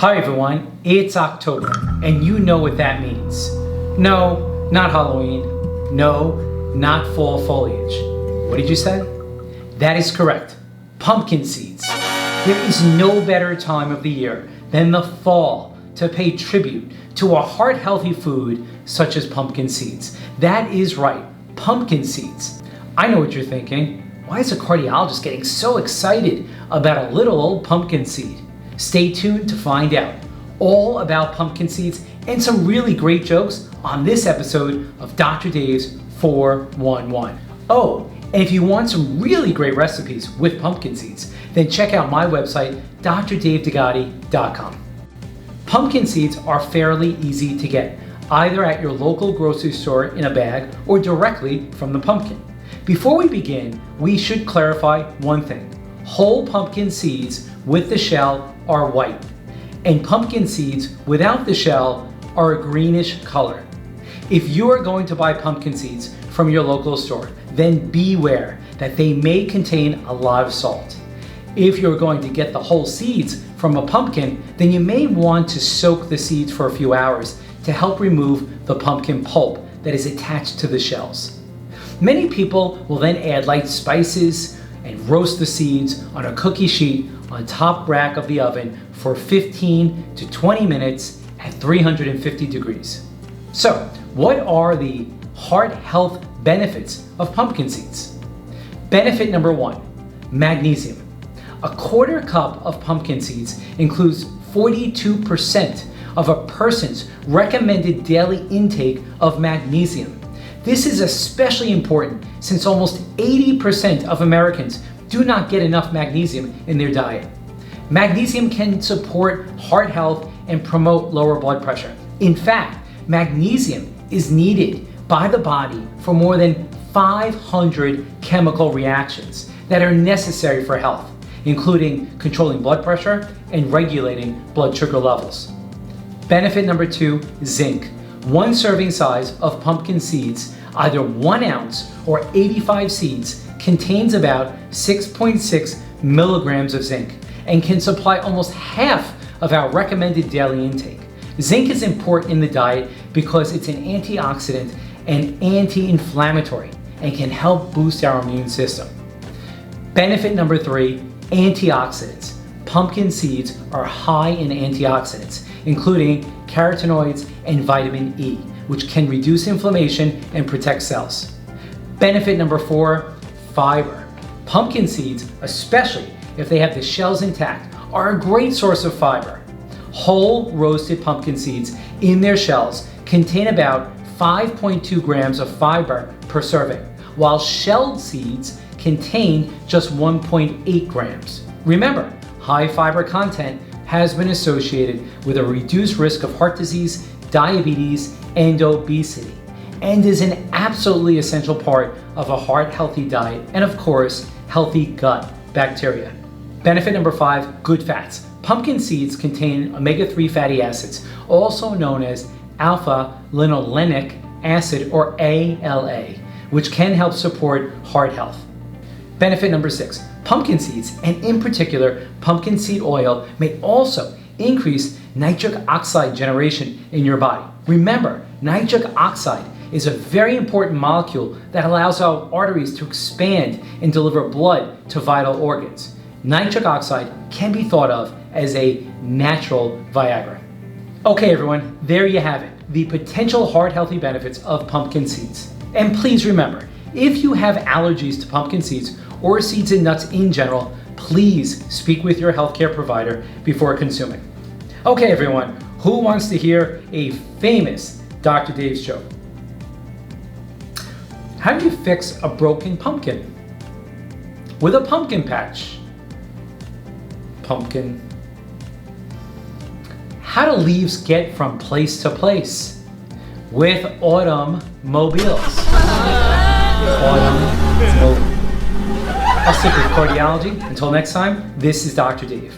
Hi everyone, it's October, and you know what that means. No, not Halloween. No, not fall foliage. What did you say? That is correct. Pumpkin seeds. There is no better time of the year than the fall to pay tribute to a heart-healthy food such as pumpkin seeds. That is right, pumpkin seeds. I know what you're thinking. Why is a cardiologist getting so excited about a little old pumpkin seed? Stay tuned to find out all about pumpkin seeds and some really great jokes on this episode of Dr. Dave's 411. Oh, and if you want some really great recipes with pumpkin seeds, then check out my website, drdavedegatti.com. Pumpkin seeds are fairly easy to get, either at your local grocery store in a bag or directly from the pumpkin. Before we begin, we should clarify one thing. Whole pumpkin seeds with the shell are white, and pumpkin seeds without the shell are a greenish color. If you are going to buy pumpkin seeds from your local store, then beware that they may contain a lot of salt. If you're going to get the whole seeds from a pumpkin, then you may want to soak the seeds for a few hours to help remove the pumpkin pulp that is attached to the shells. Many people will then add light spices and roast the seeds on a cookie sheet on top rack of the oven for 15 to 20 minutes at 350 degrees. So, what are the heart health benefits of pumpkin seeds? Benefit number 1, magnesium. A quarter cup of pumpkin seeds includes 42% of a person's recommended daily intake of magnesium. This is especially important since almost 80% of Americans do not get enough magnesium in their diet. Magnesium can support heart health and promote lower blood pressure. In fact, magnesium is needed by the body for more than 500 chemical reactions that are necessary for health, including controlling blood pressure and regulating blood sugar levels. Benefit number 2, zinc. One serving size of pumpkin seeds, either 1 ounce or 85 seeds, contains about 6.6 milligrams of zinc and can supply almost half of our recommended daily intake. Zinc is important in the diet because it's an antioxidant and anti-inflammatory and can help boost our immune system. Benefit number 3, antioxidants. Pumpkin seeds are high in antioxidants, including carotenoids and vitamin E, which can reduce inflammation and protect cells. Benefit number 4, fiber. Pumpkin seeds, especially if they have the shells intact, are a great source of fiber. Whole roasted pumpkin seeds in their shells contain about 5.2 grams of fiber per serving, while shelled seeds contain just 1.8 grams. Remember, high fiber content has been associated with a reduced risk of heart disease, diabetes, and obesity, and is an absolutely essential part of a heart-healthy diet and, of course, healthy gut bacteria. Benefit number 5, good fats. Pumpkin seeds contain omega-3 fatty acids, also known as alpha-linolenic acid, or ALA, which can help support heart health. Benefit number 6, pumpkin seeds, and in particular, pumpkin seed oil, may also increase nitric oxide generation in your body. Remember, nitric oxide is a very important molecule that allows our arteries to expand and deliver blood to vital organs. Nitric oxide can be thought of as a natural Viagra. Okay everyone, there you have it, the potential heart-healthy benefits of pumpkin seeds. And please remember, if you have allergies to pumpkin seeds or seeds and nuts in general, please speak with your healthcare provider before consuming. Okay everyone, who wants to hear a famous Dr. Dave's joke? How do you fix a broken pumpkin? With a pumpkin patch. Pumpkin. How do leaves get from place to place? With automobiles. Automobile. I'll stick with cardiology. Until next time, this is Dr. Dave.